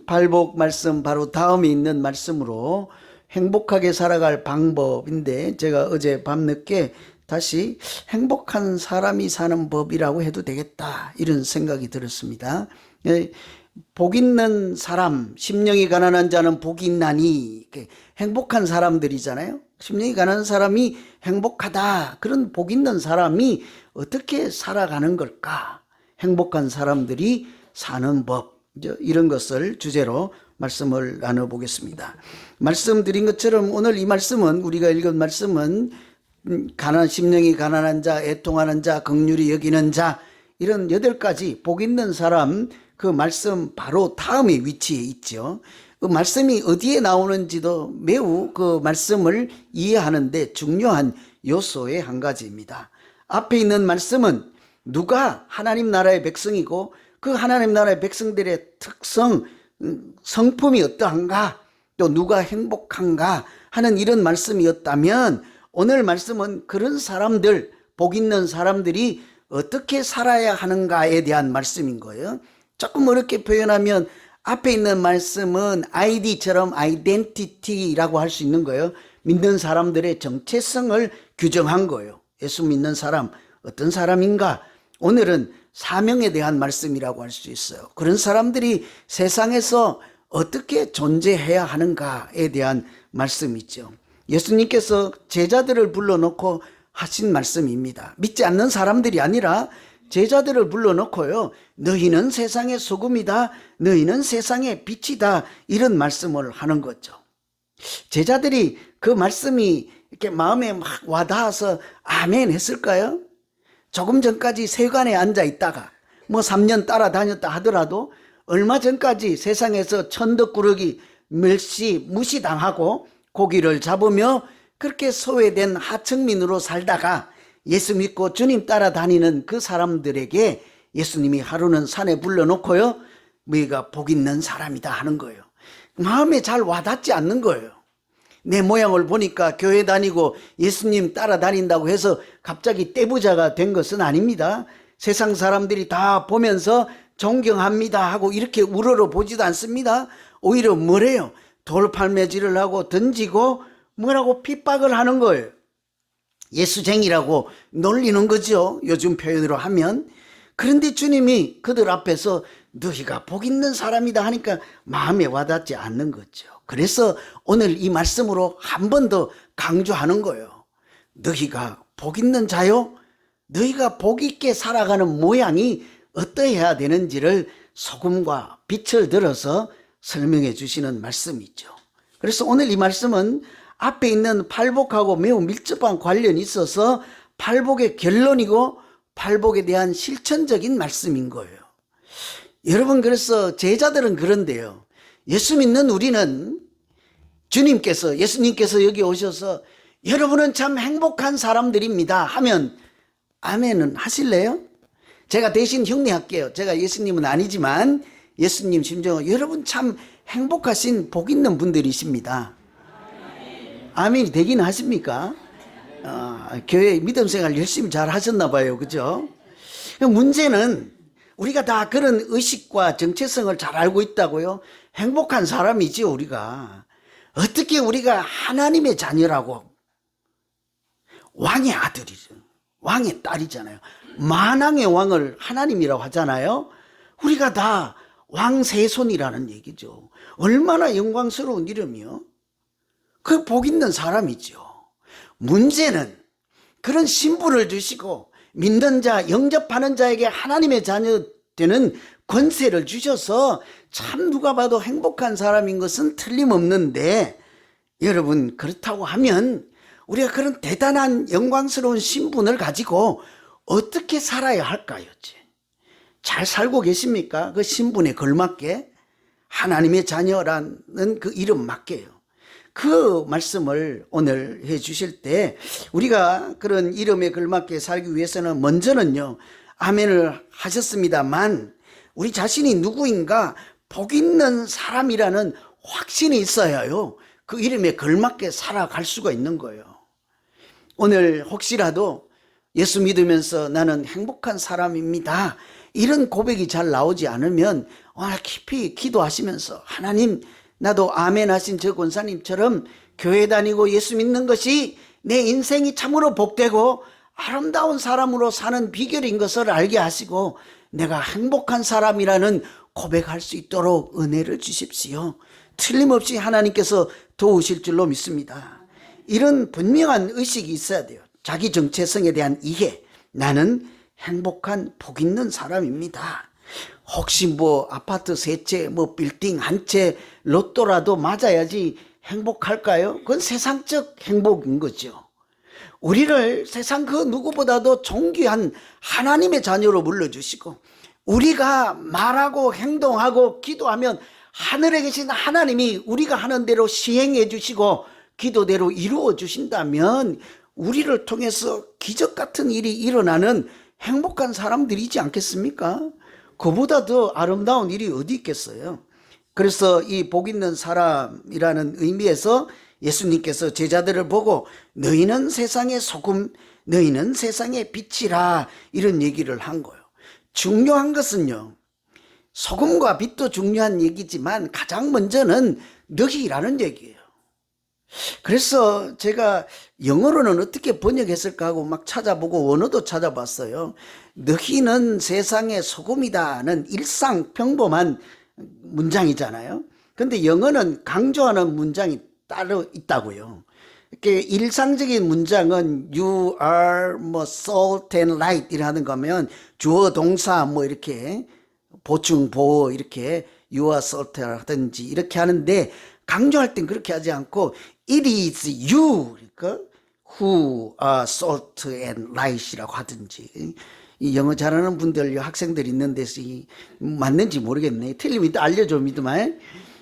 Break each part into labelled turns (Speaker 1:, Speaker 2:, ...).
Speaker 1: 발복 말씀 바로 다음에 있는 말씀으로 행복하게 살아갈 방법인데, 제가 어제 밤늦게 다시 행복한 사람이 사는 법이라고 해도 되겠다, 이런 생각이 들었습니다. 복 있는 사람, 심령이 가난한 자는 복이 있나니, 행복한 사람들이잖아요. 심령이 가난한 사람이 행복하다, 그런 복 있는 사람이 어떻게 살아가는 걸까? 행복한 사람들이 사는 법, 이런 것을 주제로 말씀을 나눠보겠습니다. 말씀드린 것처럼 오늘 이 말씀은, 우리가 읽은 말씀은 심령이 가난한 자, 애통하는 자, 긍휼히 여기는 자, 이런 8가지 복 있는 사람, 그 말씀 바로 다음에 위치해 있죠. 그 말씀이 어디에 나오는지도 매우 그 말씀을 이해하는데 중요한 요소의 한 가지입니다. 앞에 있는 말씀은 누가 하나님 나라의 백성이고 그 하나님 나라의 백성들의 특성, 성품이 어떠한가, 또 누가 행복한가 하는 이런 말씀이었다면, 오늘 말씀은 그런 사람들, 복 있는 사람들이 어떻게 살아야 하는가에 대한 말씀인 거예요. 조금 어렵게 표현하면 앞에 있는 말씀은 ID처럼 아이덴티티라고 할 수 있는 거예요. 믿는 사람들의 정체성을 규정한 거예요. 예수 믿는 사람, 어떤 사람인가? 오늘은 사명에 대한 말씀이라고 할 수 있어요. 그런 사람들이 세상에서 어떻게 존재해야 하는가에 대한 말씀이죠. 예수님께서 제자들을 불러놓고 하신 말씀입니다. 믿지 않는 사람들이 아니라 제자들을 불러놓고요, 너희는 세상의 소금이다, 너희는 세상의 빛이다, 이런 말씀을 하는 거죠. 제자들이 그 말씀이 이렇게 마음에 막 와닿아서 아멘 했을까요? 조금 전까지 세관에 앉아 있다가 3년 따라다녔다 하더라도 얼마 전까지 세상에서 천덕꾸러기, 멸시, 무시당하고 고기를 잡으며 그렇게 소외된 하층민으로 살다가 예수 믿고 주님 따라다니는 그 사람들에게 예수님이 하루는 산에 불러놓고요, 너희가 복 있는 사람이다 하는 거예요. 마음에 잘 와닿지 않는 거예요. 내 모양을 보니까 교회 다니고 예수님 따라다닌다고 해서 갑자기 떼부자가 된 것은 아닙니다. 세상 사람들이 다 보면서 존경합니다 하고 이렇게 우러러 보지도 않습니다. 오히려 뭐래요? 돌팔매질을 하고 던지고 뭐라고 핍박을 하는 거예요. 예수쟁이라고 놀리는 거죠, 요즘 표현으로 하면. 그런데 주님이 그들 앞에서 너희가 복 있는 사람이다 하니까 마음에 와닿지 않는 거죠. 그래서 오늘 이 말씀으로 한 번 더 강조하는 거예요. 너희가 복 있는 자요? 너희가 복 있게 살아가는 모양이 어떠해야 되는지를 소금과 빛을 들어서 설명해 주시는 말씀이죠. 그래서 오늘 이 말씀은 앞에 있는 팔복하고 매우 밀접한 관련이 있어서 팔복의 결론이고 팔복에 대한 실천적인 말씀인 거예요. 여러분, 그래서 제자들은 그런데요, 예수 믿는 우리는 예수님께서 여기 오셔서 여러분은 참 행복한 사람들입니다 하면 아멘은 하실래요? 제가 대신 흉내할게요. 제가 예수님은 아니지만 예수님 심정은 여러분 참 행복하신 복 있는 분들이십니다. 아멘이 되긴 하십니까? 교회 믿음 생활 열심히 잘 하셨나 봐요. 그죠? 문제는 우리가 다 그런 의식과 정체성을 잘 알고 있다고요. 행복한 사람이지요, 우리가. 어떻게 우리가 하나님의 자녀라고, 왕의 아들이죠, 왕의 딸이잖아요. 만왕의 왕을 하나님이라고 하잖아요. 우리가 다 왕세손이라는 얘기죠. 얼마나 영광스러운 이름이요. 그 복 있는 사람이죠. 문제는 그런 신분을 주시고 믿는 자, 영접하는 자에게 하나님의 자녀 되는 권세를 주셔서 참 누가 봐도 행복한 사람인 것은 틀림없는데, 여러분, 그렇다고 하면 우리가 그런 대단한 영광스러운 신분을 가지고 어떻게 살아야 할까요? 잘 살고 계십니까? 그 신분에 걸맞게 하나님의 자녀라는 그 이름 맞게요. 그 말씀을 오늘 해 주실 때 우리가 그런 이름에 걸맞게 살기 위해서는 먼저는요, 아멘을 하셨습니다만 우리 자신이 누구인가 복 있는 사람이라는 확신이 있어야요, 그 이름에 걸맞게 살아갈 수가 있는 거예요. 오늘 혹시라도 예수 믿으면서 나는 행복한 사람입니다, 이런 고백이 잘 나오지 않으면 오늘 깊이 기도하시면서 하나님, 나도 아멘 하신 저 권사님처럼 교회 다니고 예수 믿는 것이 내 인생이 참으로 복되고 아름다운 사람으로 사는 비결인 것을 알게 하시고 내가 행복한 사람이라는 고백할 수 있도록 은혜를 주십시오. 틀림없이 하나님께서 도우실 줄로 믿습니다. 이런 분명한 의식이 있어야 돼요. 자기 정체성에 대한 이해. 나는 행복한 복 있는 사람입니다. 혹시 뭐 아파트 세 채, 뭐 빌딩 한 채, 로또라도 맞아야지 행복할까요? 그건 세상적 행복인 거죠. 우리를 세상 그 누구보다도 존귀한 하나님의 자녀로 불러주시고 우리가 말하고 행동하고 기도하면 하늘에 계신 하나님이 우리가 하는 대로 시행해 주시고 기도대로 이루어 주신다면 우리를 통해서 기적 같은 일이 일어나는 행복한 사람들이지 않겠습니까? 그보다 더 아름다운 일이 어디 있겠어요? 그래서 이 복 있는 사람이라는 의미에서 예수님께서 제자들을 보고 너희는 세상의 소금, 너희는 세상의 빛이라 이런 얘기를 한 거예요. 중요한 것은요, 소금과 빛도 중요한 얘기지만 가장 먼저는 너희라는 얘기예요. 그래서 제가 영어로는 어떻게 번역했을까 하고 막 찾아보고 원어도 찾아봤어요. 너희는 세상의 소금이다는 일상 평범한 문장이잖아요. 근데 영어는 강조하는 문장이 따로 있다고요. 이렇게 일상적인 문장은 you are 뭐 salt and light 이라는 거면 주어 동사 뭐 이렇게 보충 보어 이렇게 you are salt 하든지 이렇게 하는데 강조할 땐 그렇게 하지 않고 it is you 그러니까 who are salt and light이라고 하든지. 이 영어 잘하는 분들 학생들 있는 데서 맞는지 모르겠네. 틀리면 또 알려줘 믿으면.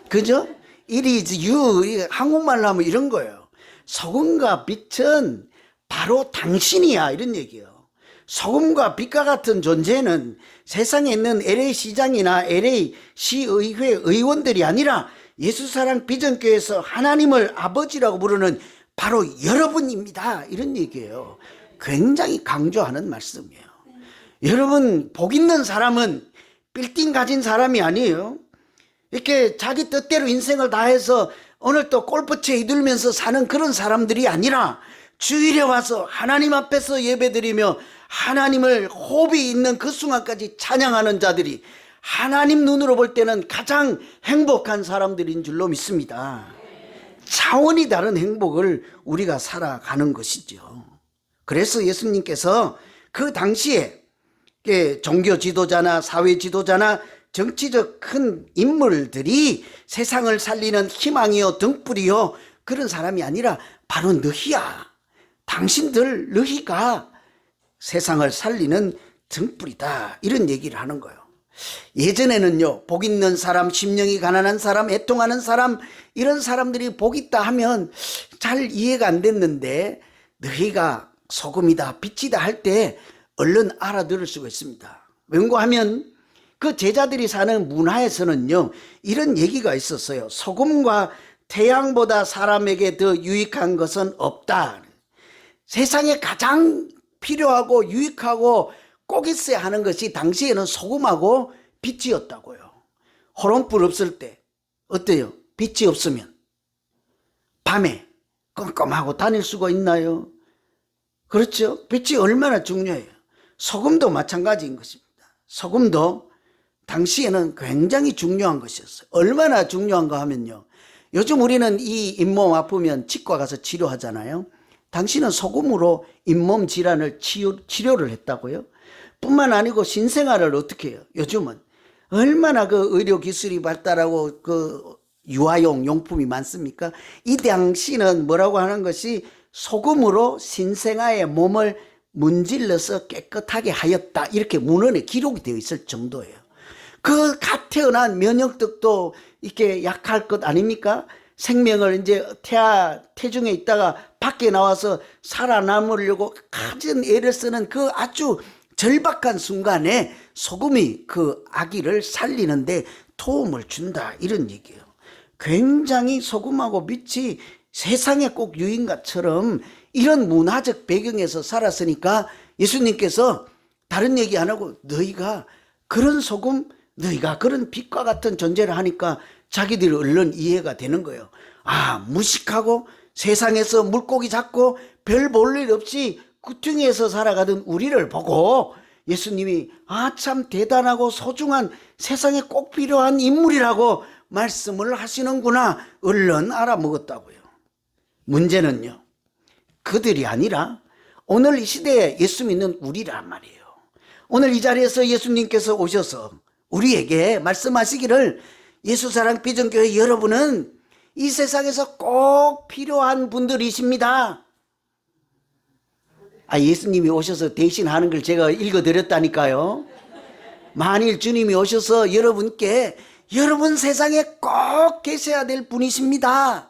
Speaker 1: 그죠? It is you. 한국말로 하면 이런 거예요. 소금과 빛은 바로 당신이야 이런 얘기예요. 소금과 빛과 같은 존재는 세상에 있는 LA 시장이나 LA 시의회 의원들이 아니라 예수사랑 비전교회에서 하나님을 아버지라고 부르는 바로 여러분입니다 이런 얘기예요. 굉장히 강조하는 말씀이에요. 여러분, 복 있는 사람은 빌딩 가진 사람이 아니에요. 이렇게 자기 뜻대로 인생을 다해서 오늘 또 골프채 휘둘면서 사는 그런 사람들이 아니라 주일에 와서 하나님 앞에서 예배드리며 하나님을 호흡이 있는 그 순간까지 찬양하는 자들이 하나님 눈으로 볼 때는 가장 행복한 사람들인 줄로 믿습니다. 차원이 다른 행복을 우리가 살아가는 것이죠. 그래서 예수님께서 그 당시에 종교 지도자나 사회 지도자나 정치적 큰 인물들이 세상을 살리는 희망이요 등불이요 그런 사람이 아니라 바로 너희야. 당신들 너희가 세상을 살리는 등불이다. 이런 얘기를 하는 거예요. 예전에는요, 복 있는 사람, 심령이 가난한 사람, 애통하는 사람, 이런 사람들이 복 있다 하면 잘 이해가 안 됐는데 너희가 소금이다, 빛이다 할 때 얼른 알아들을 수가 있습니다. 왜냐하면 그 제자들이 사는 문화에서는요, 이런 얘기가 있었어요. 소금과 태양보다 사람에게 더 유익한 것은 없다. 세상에 가장 필요하고 유익하고 꼭 있어야 하는 것이 당시에는 소금하고 빛이었다고요. 호롱불 없을 때 어때요? 빛이 없으면 밤에 껌껌하고 다닐 수가 있나요? 그렇죠? 빛이 얼마나 중요해요. 소금도 마찬가지인 것입니다. 소금도 당시에는 굉장히 중요한 것이었어요. 얼마나 중요한가 하면요, 요즘 우리는 이 잇몸 아프면 치과 가서 치료하잖아요. 당시는 소금으로 잇몸 질환을 치료를 했다고요. 뿐만 아니고 신생아를 어떻게 해요? 요즘은 얼마나 그 의료기술이 발달하고 그 유아용 용품이 많습니까? 이 당시는 뭐라고 하는 것이 소금으로 신생아의 몸을 문질러서 깨끗하게 하였다. 이렇게 문헌에 기록이 되어 있을 정도예요. 그 갓 태어난 면역력도 이렇게 약할 것 아닙니까? 생명을 이제 태중에 있다가 밖에 나와서 살아남으려고 가진 애를 쓰는 그 아주 절박한 순간에 소금이 그 아기를 살리는데 도움을 준다. 이런 얘기예요. 굉장히 소금하고 빛이 세상에 꼭 유인가처럼 이런 문화적 배경에서 살았으니까 예수님께서 다른 얘기 안 하고 너희가 그런 소금, 너희가 그런 빛과 같은 존재를 하니까 자기들이 얼른 이해가 되는 거예요. 아, 무식하고 세상에서 물고기 잡고 별 볼 일 없이 구퉁이에서 살아가던 우리를 보고 예수님이 아, 참 대단하고 소중한 세상에 꼭 필요한 인물이라고 말씀을 하시는구나 얼른 알아먹었다고요. 문제는요, 그들이 아니라 오늘 이 시대에 예수 믿는 우리란 말이에요. 오늘 이 자리에서 예수님께서 오셔서 우리에게 말씀하시기를 예수사랑 비전교회 여러분은 이 세상에서 꼭 필요한 분들이십니다. 아, 예수님이 오셔서 대신 하는 걸 제가 읽어드렸다니까요. 만일 주님이 오셔서 여러분께 여러분 세상에 꼭 계셔야 될 분이십니다.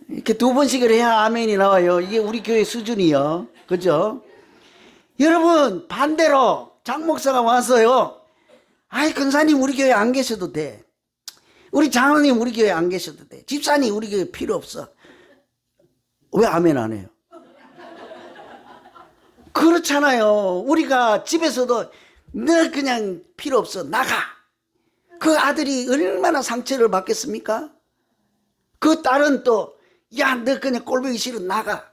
Speaker 1: 이렇게 두 번씩을 해야 아멘이 나와요. 이게 우리 교회 수준이요. 그죠? 여러분, 반대로 장 목사가 와서요. 아이, 권사님 우리 교회 안 계셔도 돼. 우리 장로님 우리 교회 안 계셔도 돼. 집사님 우리 교회 필요 없어. 왜 아멘 안 해요? 그렇잖아요. 우리가 집에서도 너 그냥 필요 없어. 나가. 그 아들이 얼마나 상처를 받겠습니까? 그 딸은 또 야, 너 그냥 꼴보기 싫어. 나가.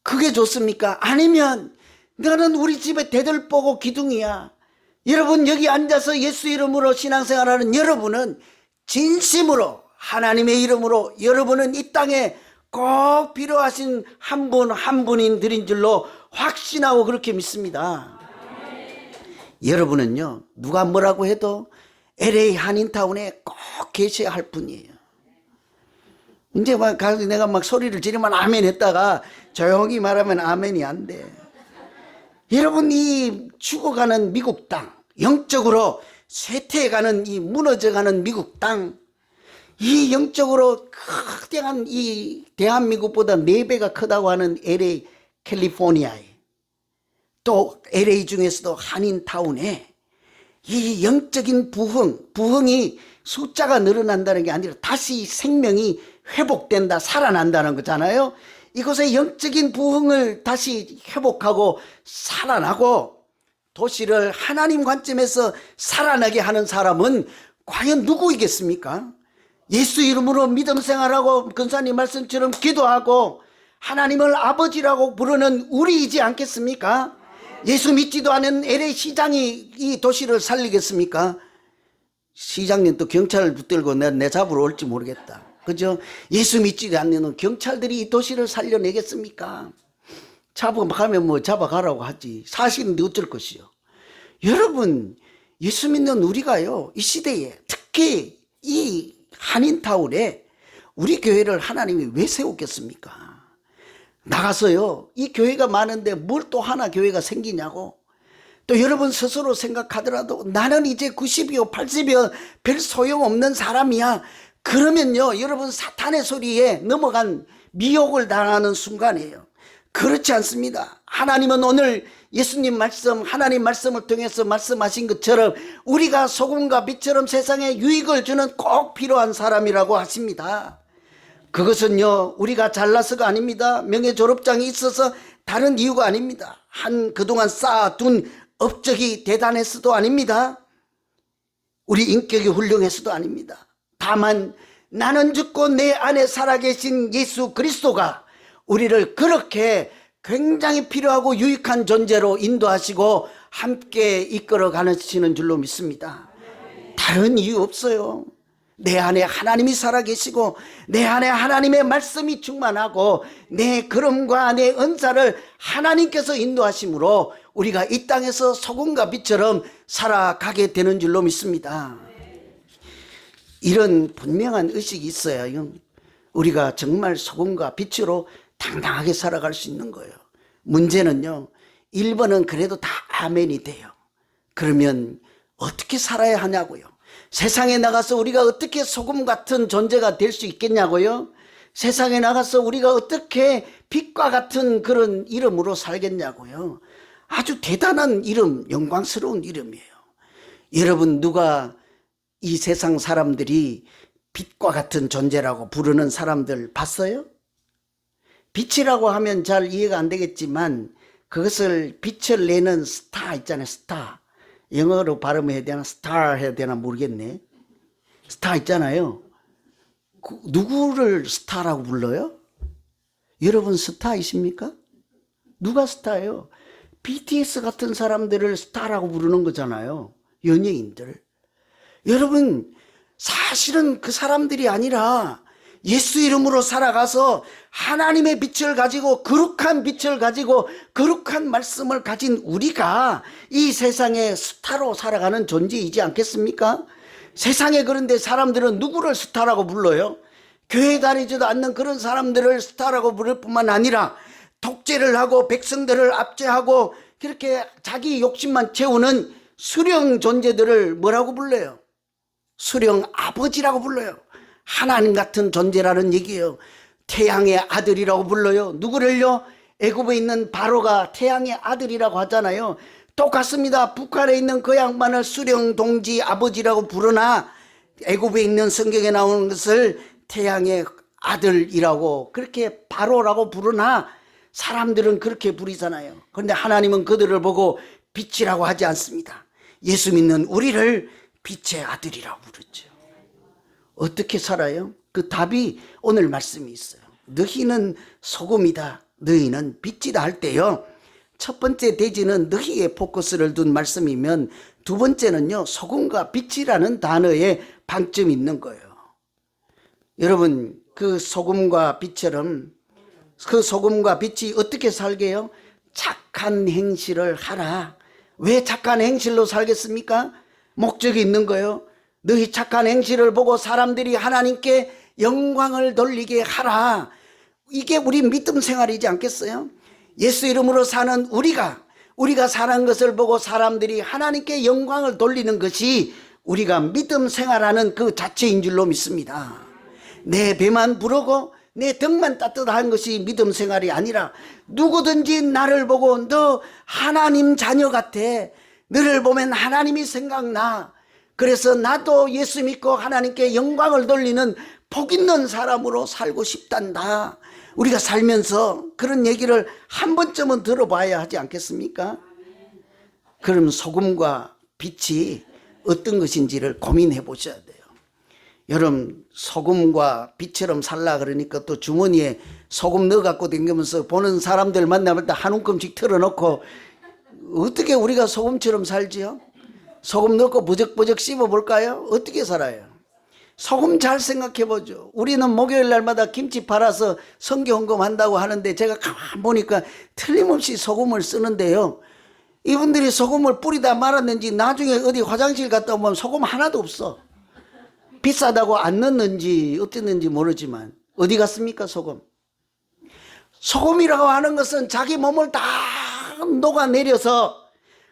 Speaker 1: 그게 좋습니까? 아니면 너는 우리 집에 대들보고 기둥이야. 여러분, 여기 앉아서 예수 이름으로 신앙생활하는 여러분은 진심으로 하나님의 이름으로 여러분은 이 땅에 꼭 필요하신 한 분 한 분인 줄로 확신하고 그렇게 믿습니다. 여러분은요, 누가 뭐라고 해도 LA 한인타운에 꼭 계셔야 할 분이에요. 이제 막 내가 막 소리를 지르면 아멘 했다가 조용히 말하면 아멘이 안 돼. 여러분, 이 죽어가는 미국 땅, 영적으로 쇠퇴해가는 이 무너져가는 미국 땅, 이 영적으로 거대한 이 대한민국보다 4배가 크다고 하는 LA 캘리포니아에, 또 LA 중에서도 한인타운에 이 영적인 부흥이 숫자가 늘어난다는 게 아니라 다시 생명이 회복된다, 살아난다는 거잖아요. 이곳에 영적인 부흥을 다시 회복하고 살아나고 도시를 하나님 관점에서 살아나게 하는 사람은 과연 누구이겠습니까? 예수 이름으로 믿음 생활하고 권사님 말씀처럼 기도하고 하나님을 아버지라고 부르는 우리이지 않겠습니까? 예수 믿지도 않은 LA 시장이 이 도시를 살리겠습니까? 시장님 또 경찰을 붙들고 내 잡으러 올지 모르겠다. 그죠? 예수 믿지 않는 경찰들이 이 도시를 살려내겠습니까? 잡아가면 뭐 잡아가라고 하지. 사실은 어쩔 것이요. 여러분, 예수 믿는 우리가요, 이 시대에 특히 이 한인타운에 우리 교회를 하나님이 왜 세웠겠습니까? 나가서요, 이 교회가 많은데 뭘 또 하나 교회가 생기냐고. 또 여러분 스스로 생각하더라도 나는 이제 90이요 80이요 별 소용없는 사람이야. 그러면요, 여러분 사탄의 소리에 넘어간 미혹을 당하는 순간이에요. 그렇지 않습니다. 하나님은 오늘 예수님 말씀, 하나님 말씀을 통해서 말씀하신 것처럼 우리가 소금과 빛처럼 세상에 유익을 주는 꼭 필요한 사람이라고 하십니다. 그것은요, 우리가 잘나서가 아닙니다. 명예 졸업장이 있어서 다른 이유가 아닙니다. 그동안 쌓아둔 업적이 대단해서도 아닙니다. 우리 인격이 훌륭해서도 아닙니다. 다만 나는 죽고 내 안에 살아계신 예수 그리스도가 우리를 그렇게 굉장히 필요하고 유익한 존재로 인도하시고 함께 이끌어 가시는 줄로 믿습니다. 다른 이유 없어요. 내 안에 하나님이 살아계시고 내 안에 하나님의 말씀이 충만하고 내 걸음과 내 은사를 하나님께서 인도하심으로 우리가 이 땅에서 소금과 빛처럼 살아가게 되는 줄로 믿습니다. 이런 분명한 의식이 있어야 우리가 정말 소금과 빛으로 당당하게 살아갈 수 있는 거예요. 문제는요, 1번은 그래도 다 아멘이 돼요. 그러면 어떻게 살아야 하냐고요. 세상에 나가서 우리가 어떻게 소금 같은 존재가 될 수 있겠냐고요. 세상에 나가서 우리가 어떻게 빛과 같은 그런 이름으로 살겠냐고요. 아주 대단한 이름, 영광스러운 이름이에요. 여러분, 누가 이 세상 사람들이 빛과 같은 존재라고 부르는 사람들 봤어요? 빛이라고 하면 잘 이해가 안 되겠지만 그것을 빛을 내는 스타 있잖아요. 스타. 영어로 발음해야 되나 스타 해야 되나 모르겠네. 스타 있잖아요. 누구를 스타라고 불러요? 여러분 스타이십니까? 누가 스타예요? BTS 같은 사람들을 스타라고 부르는 거잖아요. 연예인들. 여러분 사실은 그 사람들이 아니라 예수 이름으로 살아가서 하나님의 빛을 가지고 거룩한 빛을 가지고 거룩한 말씀을 가진 우리가 이 세상의 스타로 살아가는 존재이지 않겠습니까? 세상에 그런데 사람들은 누구를 스타라고 불러요? 교회 다니지도 않는 그런 사람들을 스타라고 부를 뿐만 아니라 독재를 하고 백성들을 압제하고 그렇게 자기 욕심만 채우는 수령 존재들을 뭐라고 불러요? 수령 아버지라고 불러요. 하나님 같은 존재라는 얘기예요. 태양의 아들이라고 불러요. 누구를요? 애굽에 있는 바로가 태양의 아들이라고 하잖아요. 똑같습니다. 북한에 있는 그 양반을 수령 동지 아버지라고 부르나 애굽에 있는 성경에 나오는 것을 태양의 아들이라고 그렇게 바로라고 부르나 사람들은 그렇게 부르잖아요. 그런데 하나님은 그들을 보고 빛이라고 하지 않습니다. 예수 믿는 우리를 빛의 아들이라고 부르죠. 어떻게 살아요? 그 답이 오늘 말씀이 있어요. 너희는 소금이다, 너희는 빛이다 할 때요, 첫 번째 대지는 너희에 포커스를 둔 말씀이면 두 번째는요, 소금과 빛이라는 단어에 방점이 있는 거예요. 여러분, 그 소금과 빛처럼 그 소금과 빛이 어떻게 살게요? 착한 행실을 하라. 왜 착한 행실로 살겠습니까? 목적이 있는 거예요. 너희 착한 행실을 보고 사람들이 하나님께 영광을 돌리게 하라. 이게 우리 믿음 생활이지 않겠어요? 예수 이름으로 사는 우리가 사는 것을 보고 사람들이 하나님께 영광을 돌리는 것이 우리가 믿음 생활하는 그 자체인 줄로 믿습니다. 내 배만 부르고 내 등만 따뜻한 것이 믿음 생활이 아니라 누구든지 나를 보고 너 하나님 자녀 같아. 너를 보면 하나님이 생각나. 그래서 나도 예수 믿고 하나님께 영광을 돌리는 복 있는 사람으로 살고 싶단다. 우리가 살면서 그런 얘기를 한 번쯤은 들어봐야 하지 않겠습니까? 그럼 소금과 빛이 어떤 것인지를 고민해 보셔야 돼요. 여러분, 소금과 빛처럼 살라 그러니까 또 주머니에 소금 넣어갖고 다니면서 보는 사람들 만나면 한 움큼씩 털어놓고 어떻게 우리가 소금처럼 살지요? 소금 넣고 버적버적 씹어볼까요? 어떻게 살아요? 소금 잘 생각해보죠. 우리는 목요일 날마다 김치 팔아서 선교 헌금한다고 하는데 제가 가만 보니까 틀림없이 소금을 쓰는데요, 이분들이 소금을 뿌리다 말았는지 나중에 어디 화장실 갔다 오면 소금 하나도 없어. 비싸다고 안 넣는지 어땠는지 모르지만 어디 갔습니까? 소금. 소금이라고 하는 것은 자기 몸을 다 녹아내려서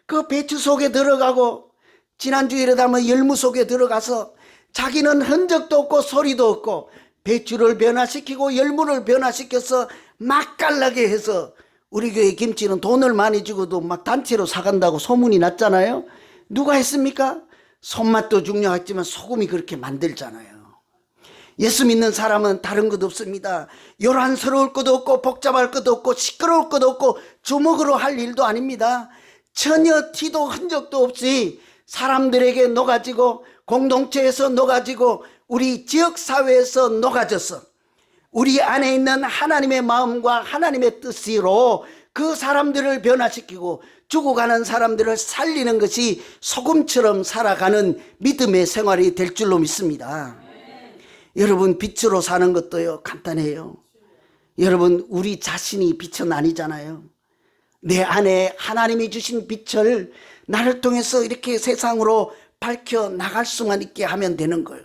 Speaker 1: 그 배추 속에 들어가고 지난주일에 닮은 열무 속에 들어가서 자기는 흔적도 없고 소리도 없고 배추를 변화시키고 열무를 변화시켜서 맛깔나게 해서 우리 교회 김치는 돈을 많이 주고도 막 단체로 사간다고 소문이 났잖아요. 누가 했습니까? 손맛도 중요하지만 소금이 그렇게 만들잖아요. 예수 믿는 사람은 다른 것 없습니다. 요란스러울 것도 없고 복잡할 것도 없고 시끄러울 것도 없고 주먹으로 할 일도 아닙니다. 전혀 티도 흔적도 없이 사람들에게 녹아지고 공동체에서 녹아지고 우리 지역사회에서 녹아져서 우리 안에 있는 하나님의 마음과 하나님의 뜻으로 그 사람들을 변화시키고 죽어가는 사람들을 살리는 것이 소금처럼 살아가는 믿음의 생활이 될 줄로 믿습니다. 여러분, 빛으로 사는 것도요, 간단해요. 여러분, 우리 자신이 빛은 아니잖아요. 내 안에 하나님이 주신 빛을 나를 통해서 이렇게 세상으로 밝혀 나갈 수만 있게 하면 되는 거예요.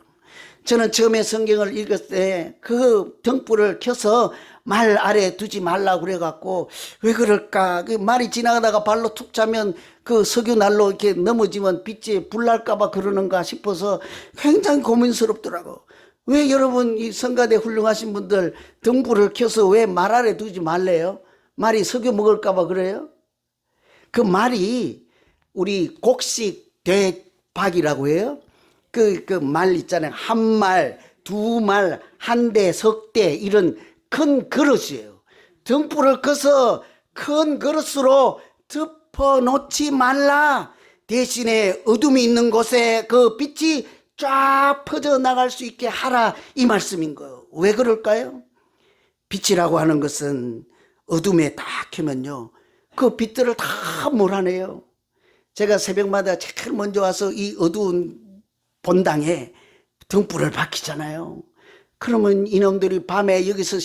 Speaker 1: 저는 처음에 성경을 읽을 때 그 등불을 켜서 말 아래 두지 말라고 그래갖고 왜 그럴까? 그 말이 지나가다가 발로 툭 차면 그 석유 난로 이렇게 넘어지면 빛이 불날까봐 그러는가 싶어서 굉장히 고민스럽더라고. 왜 여러분 이 성가대 훌륭하신 분들 등불을 켜서 왜 말 아래 두지 말래요? 말이 석유 먹을까봐 그래요? 그 말이 우리 곡식 대박이라고 해요. 그 말 있잖아요. 한 말, 두 말, 한 대, 석 대, 이런 큰 그릇이에요. 등불을 꺼서 큰 그릇으로 덮어 놓지 말라. 대신에 어둠이 있는 곳에 그 빛이 쫙 퍼져나갈 수 있게 하라, 이 말씀인 거예요. 왜 그럴까요? 빛이라고 하는 것은 어둠에 딱 켜면요, 그 빛들을 다 몰아내요. 제가 새벽마다 제일 먼저 와서 이 어두운 본당에 등불을 밝히잖아요. 그러면 이놈들이 밤에 여기서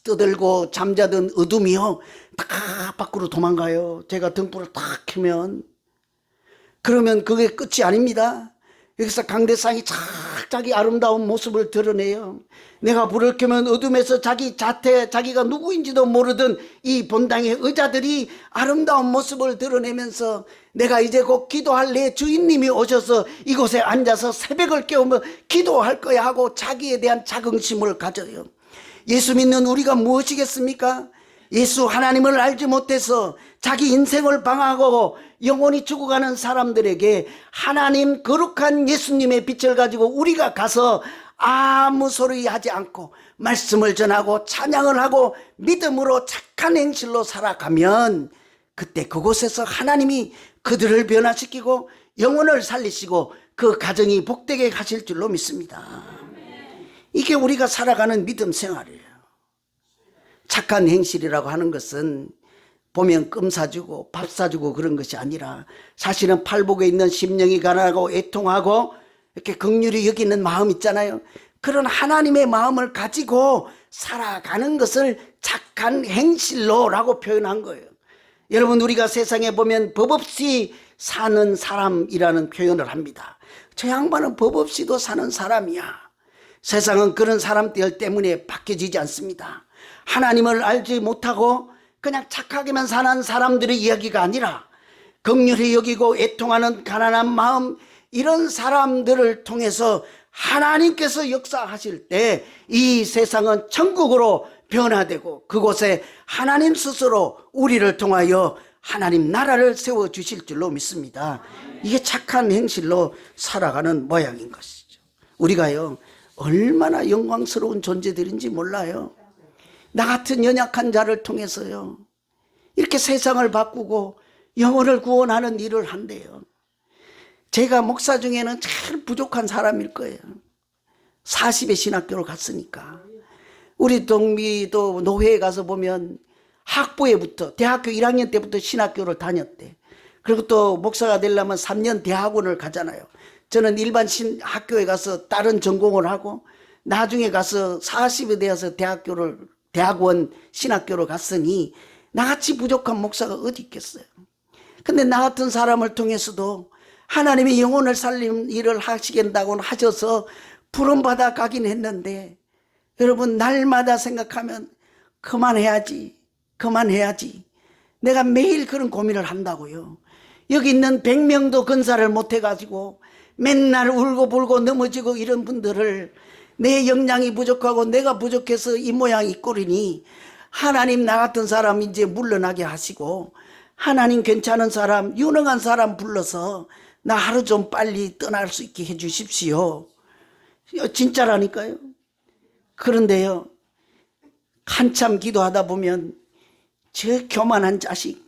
Speaker 1: 떠들고 잠자던 어둠이요, 다 밖으로 도망가요. 제가 등불을 딱 켜면. 그러면 그게 끝이 아닙니다. 여기서 강대상이 자기 아름다운 모습을 드러내요. 내가 불을 켜면 어둠에서 자기가 누구인지도 모르던 이 본당의 의자들이 아름다운 모습을 드러내면서 내가 이제 곧 기도할 내 주인님이 오셔서 이곳에 앉아서 새벽을 깨우며 기도할 거야 하고 자기에 대한 자긍심을 가져요. 예수 믿는 우리가 무엇이겠습니까? 예수 하나님을 알지 못해서 자기 인생을 방황하고 영혼이 죽어가는 사람들에게 하나님 거룩한 예수님의 빛을 가지고 우리가 가서 아무 소리 하지 않고 말씀을 전하고 찬양을 하고 믿음으로 착한 행실로 살아가면 그때 그곳에서 하나님이 그들을 변화시키고 영혼을 살리시고 그 가정이 복되게 가실 줄로 믿습니다. 이게 우리가 살아가는 믿음 생활이에요. 착한 행실이라고 하는 것은 보면 껌 사주고 밥 사주고 그런 것이 아니라 사실은 팔복에 있는 심령이 가난하고 애통하고 이렇게 긍휼히 여기는 마음 있잖아요. 그런 하나님의 마음을 가지고 살아가는 것을 착한 행실로라고 표현한 거예요. 여러분, 우리가 세상에 보면 법 없이 사는 사람이라는 표현을 합니다. 저 양반은 법 없이도 사는 사람이야. 세상은 그런 사람들 때문에 바뀌어지지 않습니다. 하나님을 알지 못하고 그냥 착하게만 사는 사람들의 이야기가 아니라 긍휼히 여기고 애통하는 가난한 마음, 이런 사람들을 통해서 하나님께서 역사하실 때 이 세상은 천국으로 변화되고 그곳에 하나님 스스로 우리를 통하여 하나님 나라를 세워주실 줄로 믿습니다. 이게 착한 행실로 살아가는 모양인 것이죠. 우리가요, 얼마나 영광스러운 존재들인지 몰라요. 나 같은 연약한 자를 통해서요, 이렇게 세상을 바꾸고 영혼을 구원하는 일을 한대요. 제가 목사 중에는 제일 부족한 사람일 거예요. 40의 신학교를 갔으니까. 우리 동미도 노회에 가서 보면 학부에부터 대학교 1학년 때부터 신학교를 다녔대. 그리고 또 목사가 되려면 3년 대학원을 가잖아요. 저는 일반 학교에 가서 다른 전공을 하고 나중에 가서 40에 되어서 대학원 신학교로 갔으니 나같이 부족한 목사가 어디 있겠어요. 근데 나 같은 사람을 통해서도 하나님이 영혼을 살리는 일을 하시겠다고 하셔서 부름받아 가긴 했는데, 여러분, 날마다 생각하면 그만해야지. 내가 매일 그런 고민을 한다고요. 여기 있는 100명도 건사를 못해가지고 맨날 울고불고 넘어지고 이런 분들을 내 역량이 부족하고 내가 부족해서 이 모양이 꼴이니 하나님 나 같은 사람 이제 물러나게 하시고 하나님 괜찮은 사람, 유능한 사람 불러서 나 하루 좀 빨리 떠날 수 있게 해주십시오. 진짜라니까요. 그런데요, 한참 기도하다 보면 저 교만한 자식,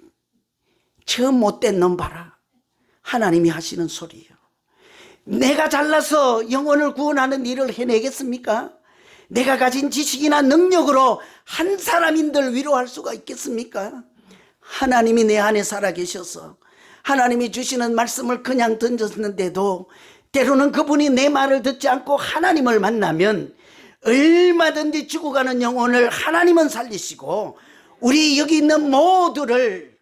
Speaker 1: 저 못된 놈 봐라, 하나님이 하시는 소리예요. 내가 잘나서 영혼을 구원하는 일을 해내겠습니까? 내가 가진 지식이나 능력으로 한 사람인들 위로할 수가 있겠습니까? 하나님이 내 안에 살아계셔서 하나님이 주시는 말씀을 그냥 던졌는데도 때로는 그분이 내 말을 듣지 않고 하나님을 만나면 얼마든지 죽어가는 영혼을 하나님은 살리시고 우리 여기 있는 모두를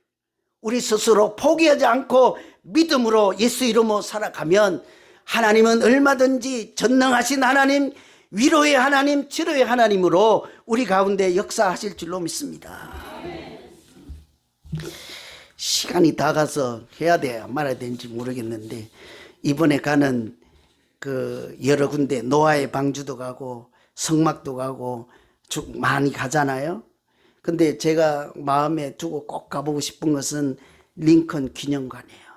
Speaker 1: 우리 스스로 포기하지 않고 믿음으로 예수 이름으로 살아가면 하나님은 얼마든지 전능하신 하나님, 위로의 하나님, 치료의 하나님으로 우리 가운데 역사하실 줄로 믿습니다. 시간이 다 가서 해야 돼야 말아야 되는지 모르겠는데, 이번에 가는 그 여러 군데 노아의 방주도 가고 성막도 가고 많이 가잖아요. 근데 제가 마음에 두고 꼭 가보고 싶은 것은 링컨 기념관이에요.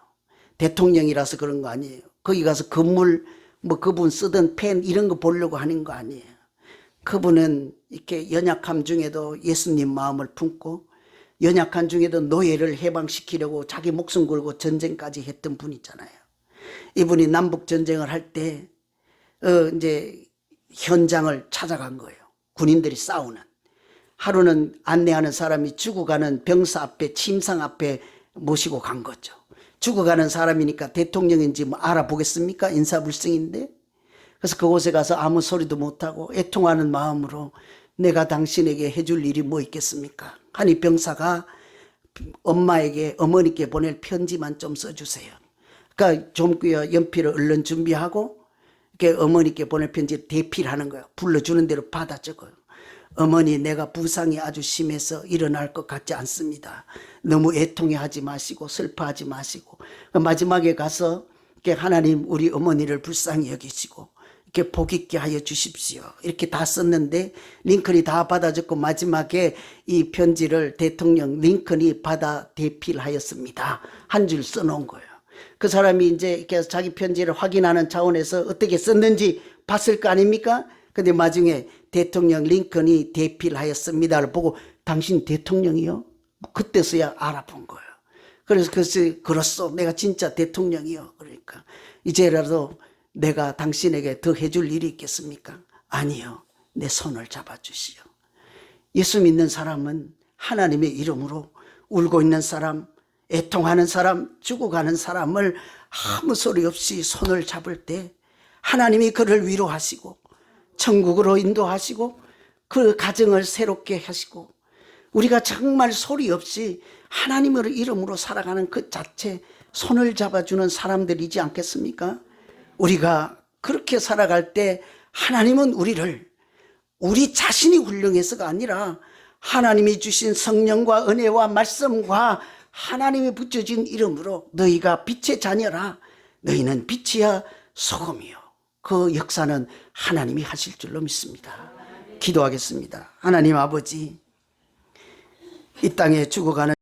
Speaker 1: 대통령이라서 그런 거 아니에요. 거기 가서 건물 그분 쓰던 펜 이런 거 보려고 하는 거 아니에요. 그분은 이렇게 연약함 중에도 예수님 마음을 품고 연약한 중에도 노예를 해방시키려고 자기 목숨 걸고 전쟁까지 했던 분이잖아요. 이분이 남북 전쟁을 할 때 이제 현장을 찾아간 거예요. 군인들이 싸우는. 하루는 안내하는 사람이 죽어가는 병사 앞에, 침상 앞에 모시고 간 거죠. 죽어가는 사람이니까 대통령인지 뭐 알아보겠습니까? 인사불성인데. 그래서 그곳에 가서 아무 소리도 못하고 애통하는 마음으로 내가 당신에게 해줄 일이 뭐 있겠습니까? 하니 병사가 어머니께 보낼 편지만 좀 써주세요. 그러니까 좀비와 연필을 얼른 준비하고 이렇게 어머니께 보낼 편지 대필하는 거예요. 불러주는 대로 받아 적어요. 어머니, 내가 부상이 아주 심해서 일어날 것 같지 않습니다. 너무 애통해하지 마시고 슬퍼하지 마시고 마지막에 가서 이렇게 하나님 우리 어머니를 불쌍히 여기시고 이렇게 복 있게 하여 주십시오. 이렇게 다 썼는데 링컨이 다 받아 적고 마지막에 이 편지를 대통령 링컨이 받아 대필하였습니다. 한 줄 써놓은 거예요. 그 사람이 이제 이렇게 자기 편지를 확인하는 차원에서 어떻게 썼는지 봤을 거 아닙니까? 근데 나중에 대통령 링컨이 대필하였습니다를 보고 당신 대통령이요? 그때서야 알아본 거예요. 그래서 그렇소. 내가 진짜 대통령이요. 그러니까 이제라도 내가 당신에게 더 해줄 일이 있겠습니까? 아니요. 내 손을 잡아주시오. 예수 믿는 사람은 하나님의 이름으로 울고 있는 사람, 애통하는 사람, 죽어가는 사람을 아무 소리 없이 손을 잡을 때 하나님이 그를 위로하시고 천국으로 인도하시고 그 가정을 새롭게 하시고 우리가 정말 소리 없이 하나님의 이름으로 살아가는 그 자체 손을 잡아주는 사람들이지 않겠습니까? 우리가 그렇게 살아갈 때 하나님은 우리 자신이 훌륭해서가 아니라 하나님이 주신 성령과 은혜와 말씀과 하나님이 붙여진 이름으로 너희가 빛의 자녀라. 너희는 빛이야 소금이요. 그 역사는 하나님이 하실 줄로 믿습니다. 기도하겠습니다. 하나님 아버지, 이 땅에 죽어가는